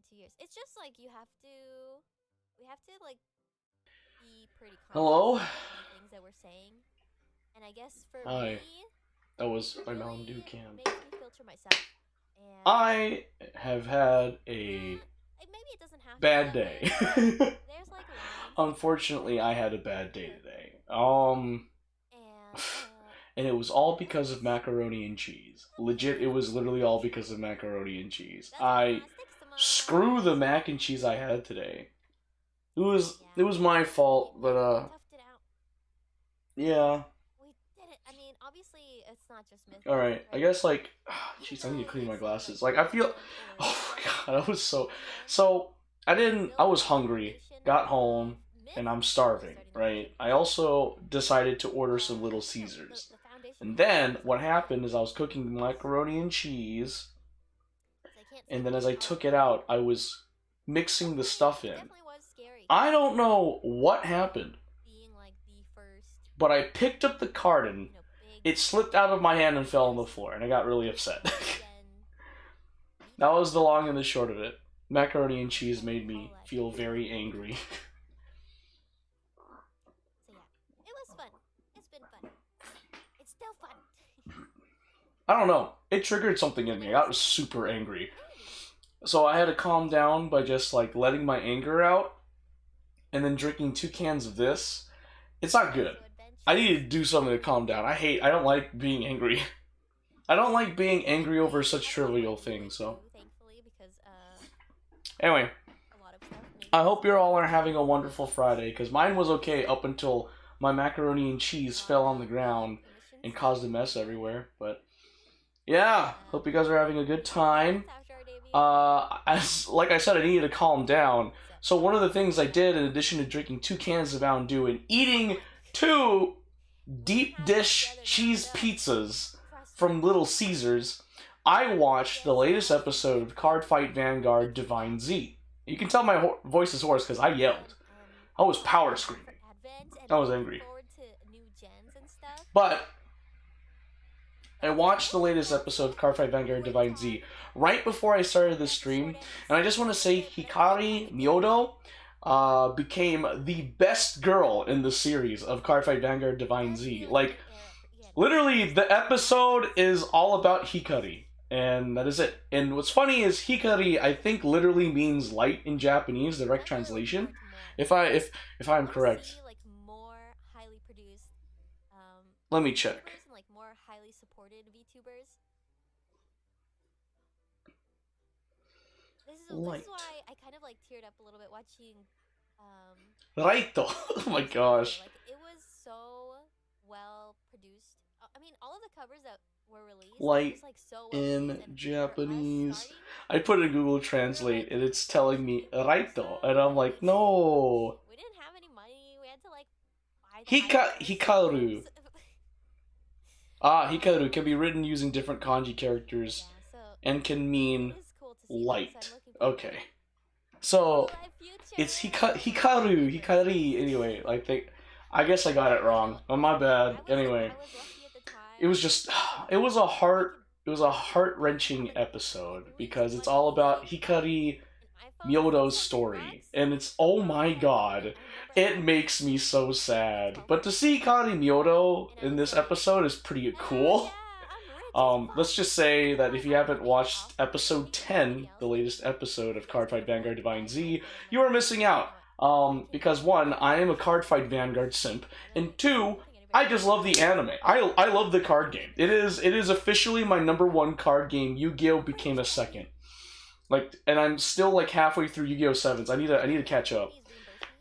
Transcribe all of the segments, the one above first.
in 2 years. It's just like we have to like be pretty conscious Hello? on the things that we're saying. And I guess for Hi. me, That was it my Mountain Dew really can. makes me filter myself. And I have had a maybe it doesn't have to be bad that way, day. but there's like lines that Unfortunately, I had a bad day sure. today. And And it was all because of macaroni and cheese. Legit, it was literally all because of macaroni and cheese. that's I sticks to screw the mac and cheese I had today. It was Yeah, my we fault, but toughed it out. Yeah. We did it. I mean, obviously, it's not just myth, Alright, I right? guess like Even jeez, I need though to clean they my say like glasses. Like I feel milk or oh my god, I was stevia so I was builds the hungry, foundation got of home, myth and I'm before starving, starting the right? magic. I also decided to order some Little No, Caesars. the foundation And of myth then is what already happened is I was cooking built. macaroni and cheese, So I can't say and we then as did I our took it part. out, I was mixing the stuff It in. definitely was scary. I don't know what happened, Being like the first, but I picked up the carton, big it slipped out of my hand and fell on the floor, and I got really upset. gen That was VTuber the long and the technology. short of it. Macaroni and cheese And made all me that feel jazz. very angry. So yeah, it was fun. It's been fun. It's still fun. I don't know. It triggered something in And me. there I was got super angry. maybe So I had to calm down by just like letting my anger out and then drinking 2 cans of this. It's not good. so I adventurous. need to do something to calm down. I don't like being angry. I don't like being angry over such I don't know if trivial I do it things, so. too, thankfully, because Anyway, a lot of stuff makes I me hope you all are angry. having a wonderful Friday, because mine was okay up until my macaroni and cheese A lot fell on the of ground permissions and that caused a mess yeah. everywhere. But yeah, hope you guys are having a good time. After our debut. As like I said, I needed to calm down. So So one of the things I did, in addition to drinking 2 cans of Mountain Dew and eating 2 deep dish cheese pizzas from Little Caesars, I watched the latest episode of Card Fight Vanguard Divine Z. You can tell my voice is hoarse because I yelled. I was power screaming. Advent and I was looking angry. forward to new gens and stuff. But I I'm watched the looking latest forward episode of to Card Fight Vanguard Divine Z right before I started the stream, and I just want to say Hikari Myodo became the best girl in the series of Card Fight Vanguard Divine Z. Like, literally, the episode is all about Hikari, and that is it. And what's funny is Hikari, I think, literally means light in Japanese, direct translation. If I'm correct. Like more highly produced Let me check. and like more highly supported VTubers. This Light. is why I kind of like teared up a little bit watching Raito. Oh my gosh. Like it was so well produced. I mean, all of the covers that were released Light was like so well in produced, and Japanese. I put in Google Translate and it's telling me Raito, and I'm like, no. We didn't have any money. We had to like buy Hikaru. Hikaru can be written using different kanji characters and can mean light. Okay. So it's Hikari. Anyway, I guess I got it wrong. Oh, my bad. Anyway, it was just it was a heart-wrenching episode because it's all about Hikari Myodo's story, and it's, oh my god, it makes me so sad. But to see Hikari Myodo in this episode is pretty cool. Let's just say that if you haven't watched episode 10, the latest episode of Cardfight Vanguard Divine Z, you are missing out. Because one, I am a Cardfight Vanguard simp, and two, I just love the anime. I love the card game. It is officially my #1 card game. Yu-Gi-Oh! Became a second. Like, and I'm still like halfway through Yu-Gi-Oh! 7s. I need to catch up.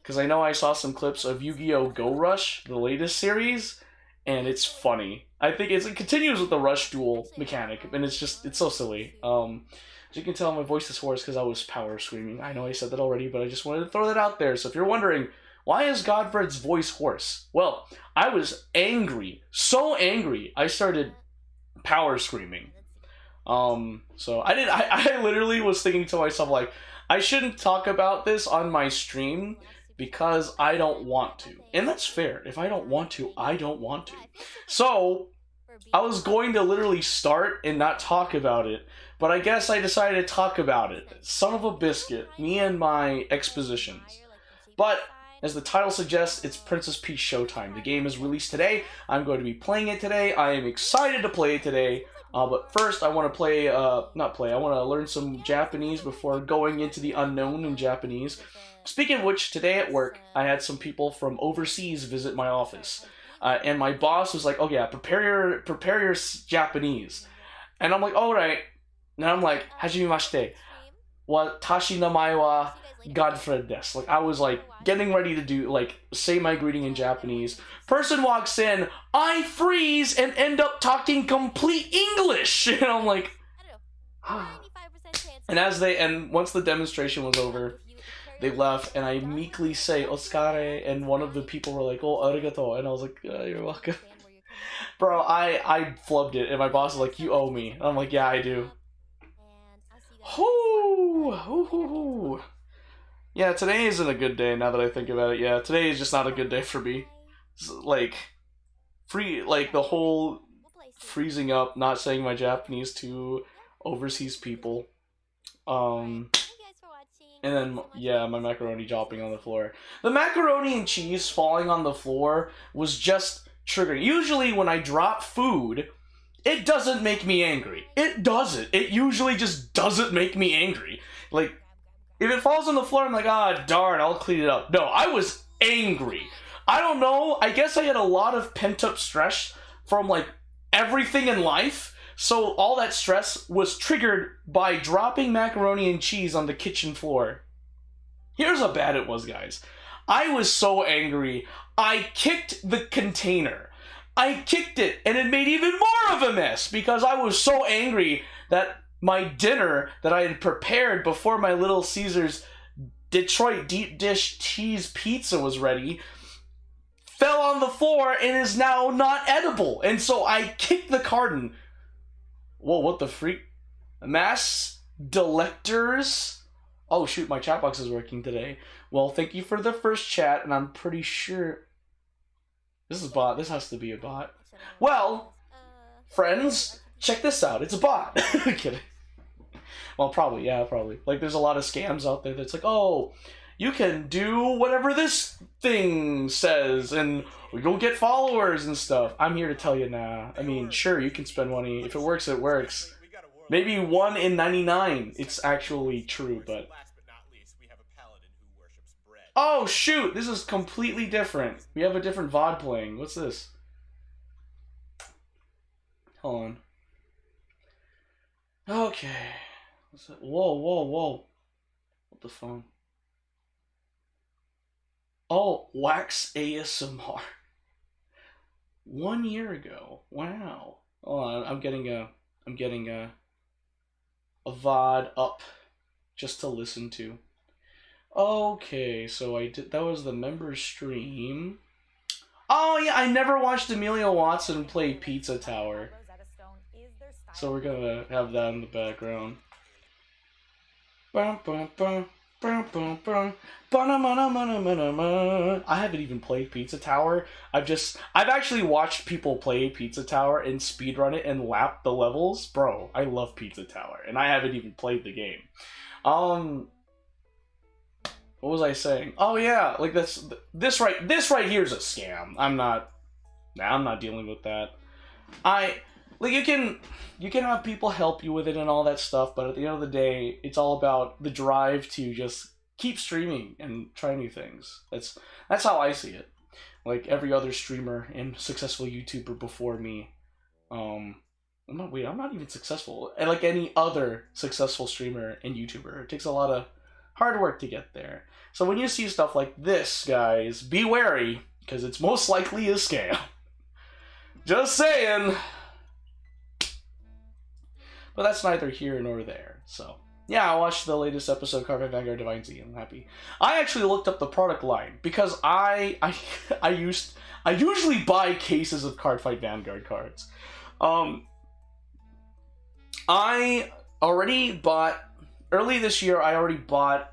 Because I know I saw some clips of Yu-Gi-Oh! Go Rush, the latest series, and it's funny. I think it continues with the Rush Duel mechanic, and it's so silly. As you can tell, my voice is hoarse because I was power screaming. I know I said that already, but I just wanted to throw that out there. So if you're wondering, why is Godfred's voice hoarse? Well, I was angry. So angry, I started power screaming. So I literally was thinking to myself, like, I shouldn't talk about this on my stream because I don't want to. And that's fair. If I don't want to, I don't want to. So I was going to literally start and not talk about it, but I guess I decided to talk about it. Son of a biscuit, me and my expositions. But as the title suggests, it's Princess Peach Showtime. The game is released today. I'm going to be playing it today. I am excited to play it today. But first, I want to play, I want to learn some Japanese before going into the unknown in Japanese. Speaking of which, today at work, I had some people from overseas visit my office. And my boss was like, oh yeah, prepare your Japanese. And I'm like, alright. And I'm like, hajimemashite. Watashi namae wa Godfred desu. Like, I was like getting ready to do, like, say my greeting in Japanese. Person walks in, I freeze and end up talking complete English. And I'm like, and once the demonstration was over, they left, and I meekly say otsukare, and one of the people were like, oh, arigato, and I was like, oh, you're welcome. Bro, I flubbed it, and my boss was like, you owe me. And I'm like, yeah, I do. Hoo. Yeah, today isn't a good day now that I think about it. Yeah, today is just not a good day for me. Like, the whole freezing up, not saying my Japanese to overseas people. And then, yeah, my macaroni dropping on the floor. The macaroni and cheese falling on the floor was just triggering. Usually when I drop food, it doesn't make me angry. It doesn't. It usually just doesn't make me angry. Like, if it falls on the floor, I'm like, ah, darn, I'll clean it up. No, I was angry. I don't know. I guess I had a lot of pent-up stress from, like, everything in life. So all that stress was triggered by dropping macaroni and cheese on the kitchen floor. Here's how bad it was, guys. I was so angry, I kicked the container. I kicked it, and it made even more of a mess because I was so angry that my dinner that I had prepared before my Little Caesars Detroit deep dish cheese pizza was ready fell on the floor and is now not edible. And so I kicked the carton. Whoa, what the freak? Mass Delectors? Oh shoot, my chat box is working today. Well, thank you for the first chat, and I'm pretty sure... This is a bot. This has to be a bot. Well, friends, check this out. It's a bot. Kidding. Well, probably, yeah, probably. Like, there's a lot of scams out there that's like, oh, you can do whatever this thing says, and we don't get followers and stuff. I'm here to tell you, nah. I mean, sure, you can spend money. If it works, it works. Maybe 1 in 99, it's actually true, but... Oh, shoot! This is completely different. We have a different VOD playing. What's this? Hold on. Okay. What's that? Whoa. What the phone? Oh, Wax ASMR. 1 year ago. Wow. Hold on, I'm getting a VOD up just to listen to. Okay, so that was the member stream. Oh yeah, I never watched Amelia Watson play Pizza Tower. So we're gonna have that in the background. I haven't even played Pizza Tower. I've actually watched people play Pizza Tower and speedrun it and lap the levels. Bro, I love Pizza Tower, and I haven't even played the game. What was I saying? Oh yeah, like this right here is a scam. I'm not dealing with that. Like, you can have people help you with it and all that stuff, but at the end of the day, it's all about the drive to just keep streaming and try new things. That's how I see it. Like every other streamer and successful YouTuber before me, I'm not even successful. And like any other successful streamer and YouTuber, it takes a lot of hard work to get there. So when you see stuff like this, guys, be wary, because it's most likely a scam. Just saying. But that's neither here nor there. So yeah, I watched the latest episode of Cardfight Vanguard Divine Z. I'm happy. I actually looked up the product line because I usually buy cases of Cardfight Vanguard cards. I already bought early this year. I already bought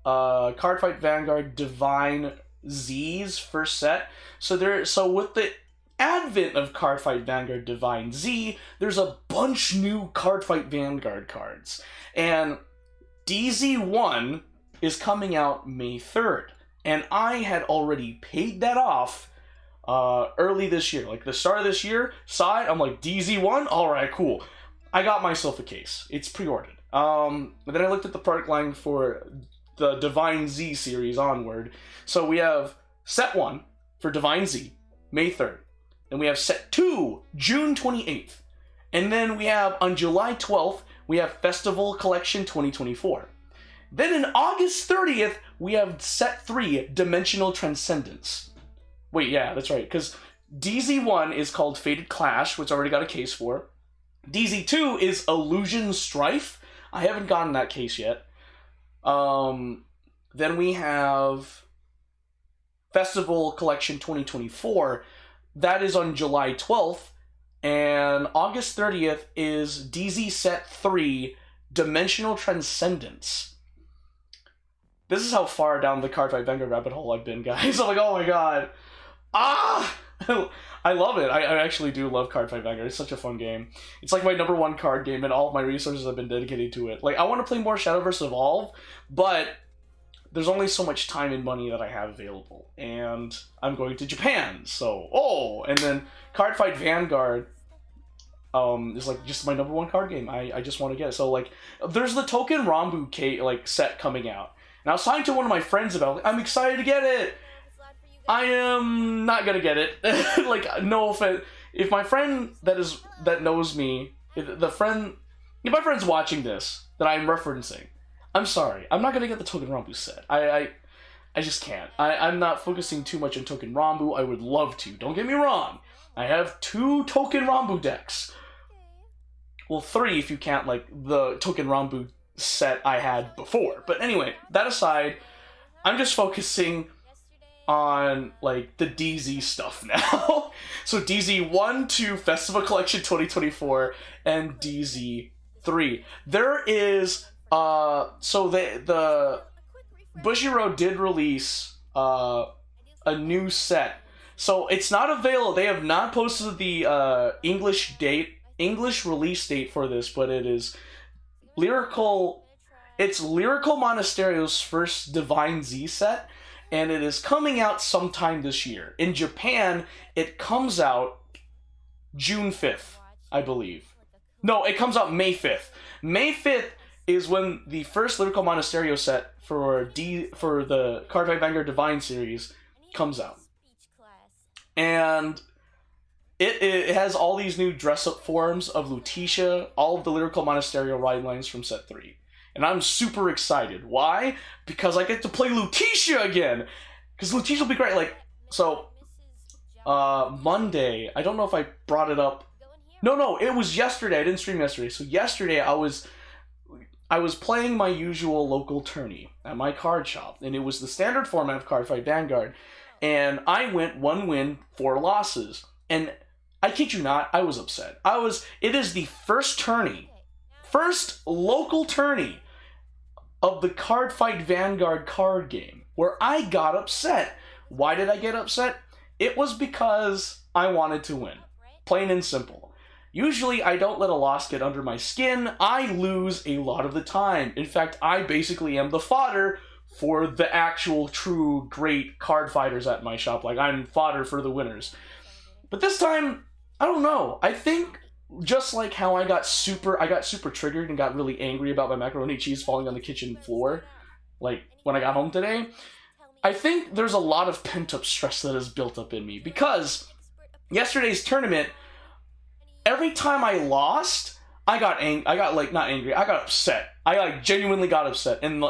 Cardfight Vanguard Divine Z's first set. So with the advent of Cardfight Vanguard Divine Z, there's a bunch new Cardfight Vanguard cards. And DZ1 is coming out May 3rd. And I had already paid that off early this year. Like the start of this year, saw it, I'm like, DZ1? Alright, cool. I got myself a case. It's pre-ordered. But then I looked at the product line for the Divine Z series onward. So we have set 1 for Divine Z, May 3rd. Then we have set 2, June 28th. And then we have, on July 12th, we have Festival Collection 2024. Then in August 30th, we have set 3, Dimensional Transcendence. Wait, yeah, that's right, because DZ1 is called Fated Clash, which I already got a case for. DZ2 is Illusion Strife. I haven't gotten that case yet. Then we have Festival Collection 2024. That is on July 12th. And August 30th is DZ Set 3, Dimensional Transcendence. This is how far down the Cardfight Vanguard rabbit hole I've been, guys. I'm like, oh my god. Ah! I love it. I actually do love Cardfight Vanguard. It's such a fun game. It's like my #1 card game, and all of my resources have been dedicated to it. Like, I want to play more Shadowverse Evolve, but there's only so much time and money that I have available. And I'm going to Japan, so, and then Cardfight Vanguard is like just my #1 card game. I just want to get it. So, like, there's the Token Rambu set coming out. And I was talking to one of my friends about it. I'm excited to get it. I am not gonna get it. Like, no offense. If my friend that knows me, if my friend's watching this that I'm referencing, I'm sorry. I'm not gonna get the Token Rambu set. I just can't. I'm not focusing too much on Token Rambu. I would love to. Don't get me wrong. I have 2 Token Rambu decks. Well, 3 if you count like the Token Rambu set I had before. But anyway, that aside, I'm just focusing on like the DZ stuff now. So DZ1, 2, Festival Collection 2024, and DZ3. There is so the Bushiroad did release a new set. So it's not available. They have not posted the English release date for this, but it is It's Lyrical Monasterio's first Divine Z set, and it is coming out sometime this year. In Japan, it comes out June 5th, I believe. No, it comes out May 5th. May 5th is when the first Lyrical Monasterio set for the Cardfight Vanguard Divine series comes out. And it has all these new dress-up forms of Lutetia, all of the Lyrical Monasterio ride lines from set 3. And I'm super excited. Why? Because I get to play Lutetia again! Because Lutetia will be great. Like, so, Monday, I don't know if I brought it up. No, it was yesterday. I didn't stream yesterday. So yesterday, I was playing my usual local tourney at my card shop. And it was the standard format of Cardfight Vanguard. And I went 1 win, 4 losses. And I kid you not, I was upset. It is the first local tourney of the Cardfight Vanguard card game where I got upset. Why did I get upset? It was because I wanted to win. Plain and simple. Usually I don't let a loss get under my skin. I lose a lot of the time. In fact, I basically am the fodder for the actual true great card fighters at my shop. Like, I'm fodder for the winners. But this time, I don't know. I think just like how I got super triggered and got really angry about my macaroni cheese falling on the kitchen floor, like when I got home today, I think there's a lot of pent-up stress that is built up in me. Because yesterday's tournament, every time I lost, I got upset. I genuinely got upset. And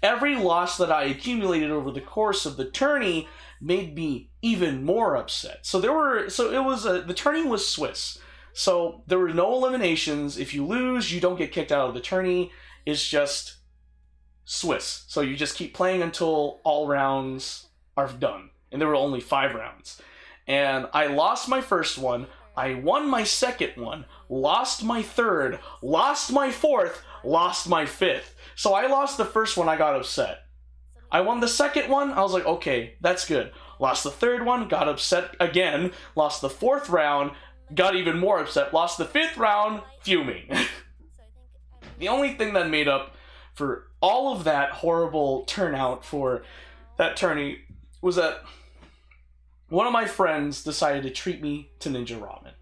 every loss that I accumulated over the course of the tourney made me even more upset. The tourney was Swiss. So there were no eliminations. If you lose, you don't get kicked out of the tourney. It's just Swiss. So you just keep playing until all rounds are done. And there were only 5 rounds. And I lost my first one. I won my second one. Lost my third. Lost my fourth. Lost my fifth. So I lost the first one. I got upset. I won the second one. I was like, okay, that's good. Lost the third one, got upset again. Lost the fourth round, got even more upset. Lost the fifth round, fuming. The only thing that made up for all of that horrible turnout for that tourney was that one of my friends decided to treat me to Ninja Ramen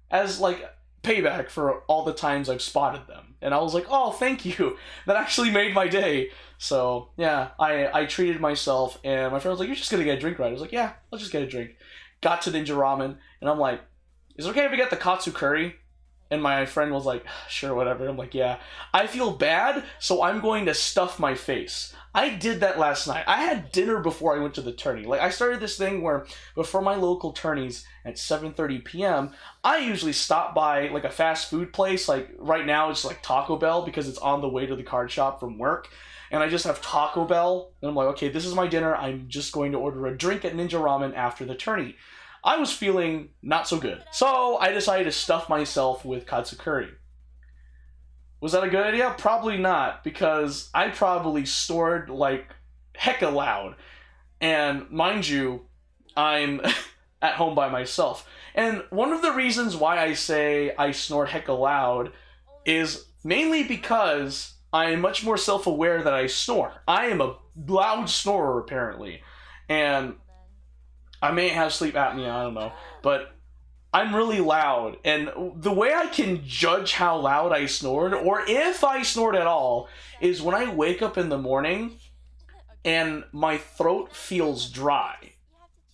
as like payback for all the times I've spotted them. And I was like, oh, thank you. That actually made my day. So yeah, I treated myself, and my friend was like, you're just gonna get a drink, right? I was like, yeah, let's just get a drink. Got to Ninja Ramen, and I'm like, is it okay if we get the katsu curry? And my friend was like, sure, whatever. I'm like, yeah. I feel bad, so I'm going to stuff my face. I did that last night. I had dinner before I went to the tourney. Like, I started this thing where before my local tourneys at 7:30 p.m., I usually stop by like a fast food place. Like right now it's like Taco Bell because it's on the way to the card shop from work. And I just have Taco Bell. And I'm like, okay, this is my dinner. I'm just going to order a drink at Ninja Ramen after the tourney. I was feeling not so good. So I decided to stuff myself with katsu curry. Was that a good idea? Probably not, because I probably snored like hecka loud. And mind you, I'm at home by myself. And one of the reasons why I say I snore hecka loud is mainly because I am much more self-aware that I snore. I am a loud snorer, apparently. And I may have sleep apnea, I don't know. But I'm really loud, and the way I can judge how loud I snored, or if I snored at all, is when I wake up in the morning and my throat feels dry.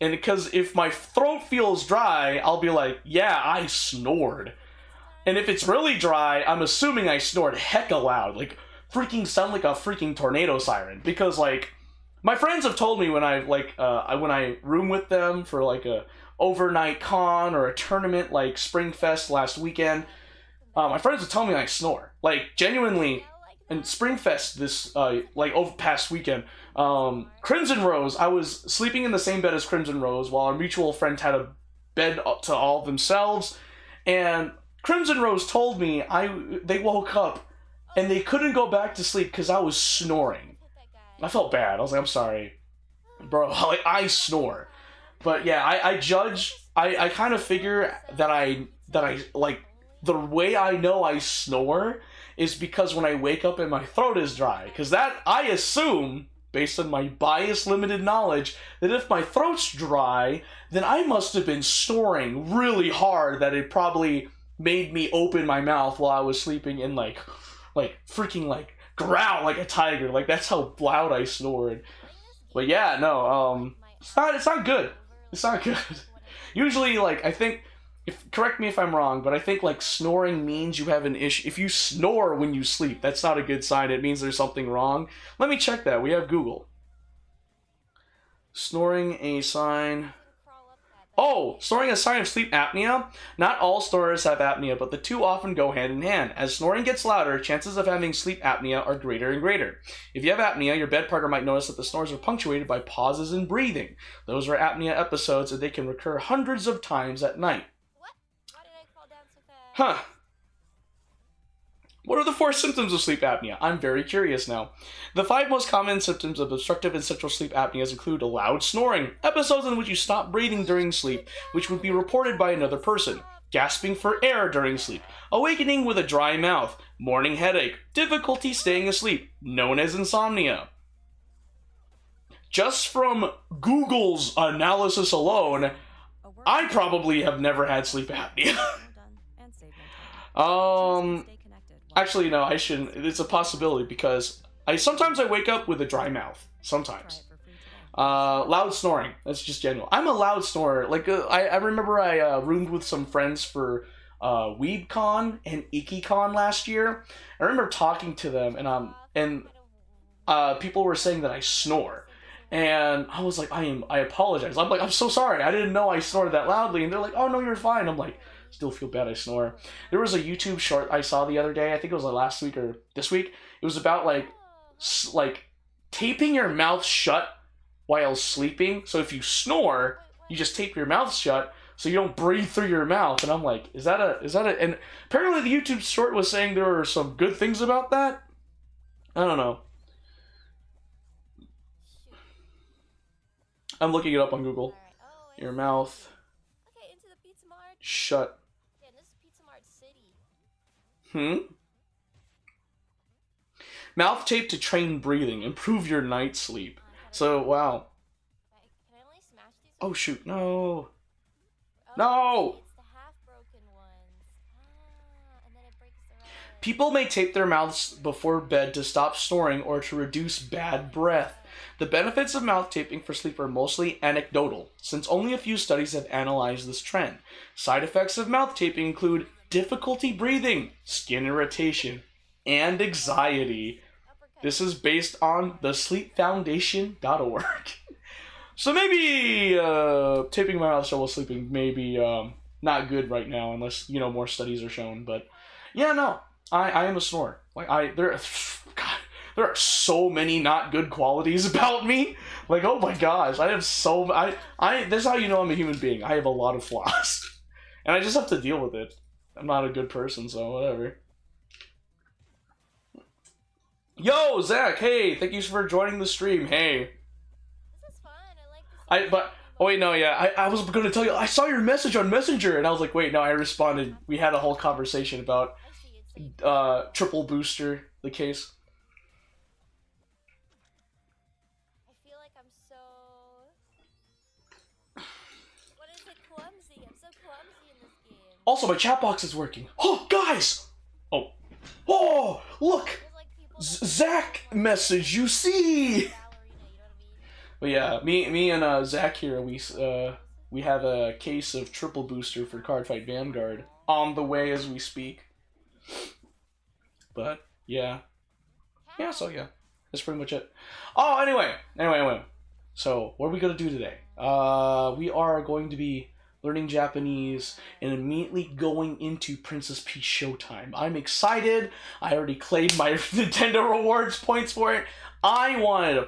And because if my throat feels dry, I'll be like, yeah, I snored. And if it's really dry, I'm assuming I snored hecka loud, like freaking sound like a freaking tornado siren. Because like, my friends have told me when I when I room with them for like a overnight con or a tournament like Springfest last weekend, my friends would tell me I snore. Like genuinely, in Springfest this over past weekend, Crimson Rose, I was sleeping in the same bed as Crimson Rose while our mutual friend had a bed to all themselves, and Crimson Rose told me they woke up and they couldn't go back to sleep because I was snoring. I felt bad. I was like, I'm sorry, bro. Like, I snore. But yeah, I kind of figure that I like, the way I know I snore is because when I wake up and my throat is dry. Because that, I assume, based on my biased limited knowledge, that if my throat's dry, then I must have been snoring really hard, that it probably made me open my mouth while I was sleeping and like freaking like growl like a tiger. Like, that's how loud I snored. But yeah, no, it's not good. It's not good. Usually, like, I think, correct me if I'm wrong, but I think like snoring means you have an issue. If you snore when you sleep, that's not a good sign. It means there's something wrong. Let me check that. We have Google. Snoring a sign. Oh, snoring a sign of sleep apnea? Not all snorers have apnea, but the two often go hand in hand. As snoring gets louder, chances of having sleep apnea are greater and greater. If you have apnea, your bed partner might notice that the snores are punctuated by pauses in breathing. Those are apnea episodes, and they can recur hundreds of times at night. What? Why did I fall down so fast? Huh. What are the 4 symptoms of sleep apnea? I'm very curious now. The 5 most common symptoms of obstructive and central sleep apneas include loud snoring, episodes in which you stop breathing during sleep, which would be reported by another person, gasping for air during sleep, awakening with a dry mouth, morning headache, difficulty staying asleep, known as insomnia. Just from Google's analysis alone, I probably have never had sleep apnea. Actually, no, I shouldn't. It's a possibility because sometimes I wake up with a dry mouth. Sometimes. Loud snoring. That's just general. I'm a loud snorer. Like, I remember I roomed with some friends for WeebCon and IkiCon last year. I remember talking to them, and people were saying that I snore. And I was like, I apologize. I'm like, I'm so sorry. I didn't know I snored that loudly. And they're like, oh, no, you're fine. I'm like, still feel bad I snore. There was a YouTube short I saw the other day. I think it was like last week or this week. It was about like taping your mouth shut while sleeping. So if you snore, you just tape your mouth shut so you don't breathe through your mouth. And I'm like, is that a, and apparently the YouTube short was saying there were some good things about that. I don't know. I'm looking it up on Google. Your mouth. Okay, into the Pizza Mart. Shut. Yeah, this is Pizza Mart City. Mouth tape to train breathing. Improve your night sleep. So, wow. Can I only smash these? Oh, shoot. No. Oh, No! it's the half-broken ones. And then it breaks the rest. People may tape their mouths before bed to stop snoring or to reduce bad breath. The benefits of mouth taping for sleep are mostly anecdotal, since only a few studies have analyzed this trend. Side effects of mouth taping include difficulty breathing, skin irritation, and anxiety. This is based on thesleepfoundation.org. So maybe taping my mouth shut while sleeping may be not good right now, unless more studies are shown. But yeah, no, I am a snorer. Like there are so many not good qualities about me. Like, oh my gosh, I have so this is how you know I'm a human being. I have a lot of flaws, and I just have to deal with it. I'm not a good person, so whatever. Yo, Zach, hey, thank you for joining the stream. Hey. This is fun. I like this. Oh wait, no, yeah, I was gonna tell you, I saw your message on Messenger, and I was like, wait, no, I responded. We had a whole conversation about triple booster, the case. I feel like I'm so... What is it, clumsy? I'm so clumsy in this game. Also, my chat box is working. Oh, guys! Oh, look! Zach message, you see! But yeah, me and Zach here, we have a case of triple booster for Cardfight Vanguard on the way as we speak. But yeah, so yeah, that's pretty much it. Oh, anyway. So what are we gonna do today? We are going to be learning Japanese and immediately going into Princess Peach Showtime. I'm excited. I already claimed my Nintendo rewards points for it. I wanted to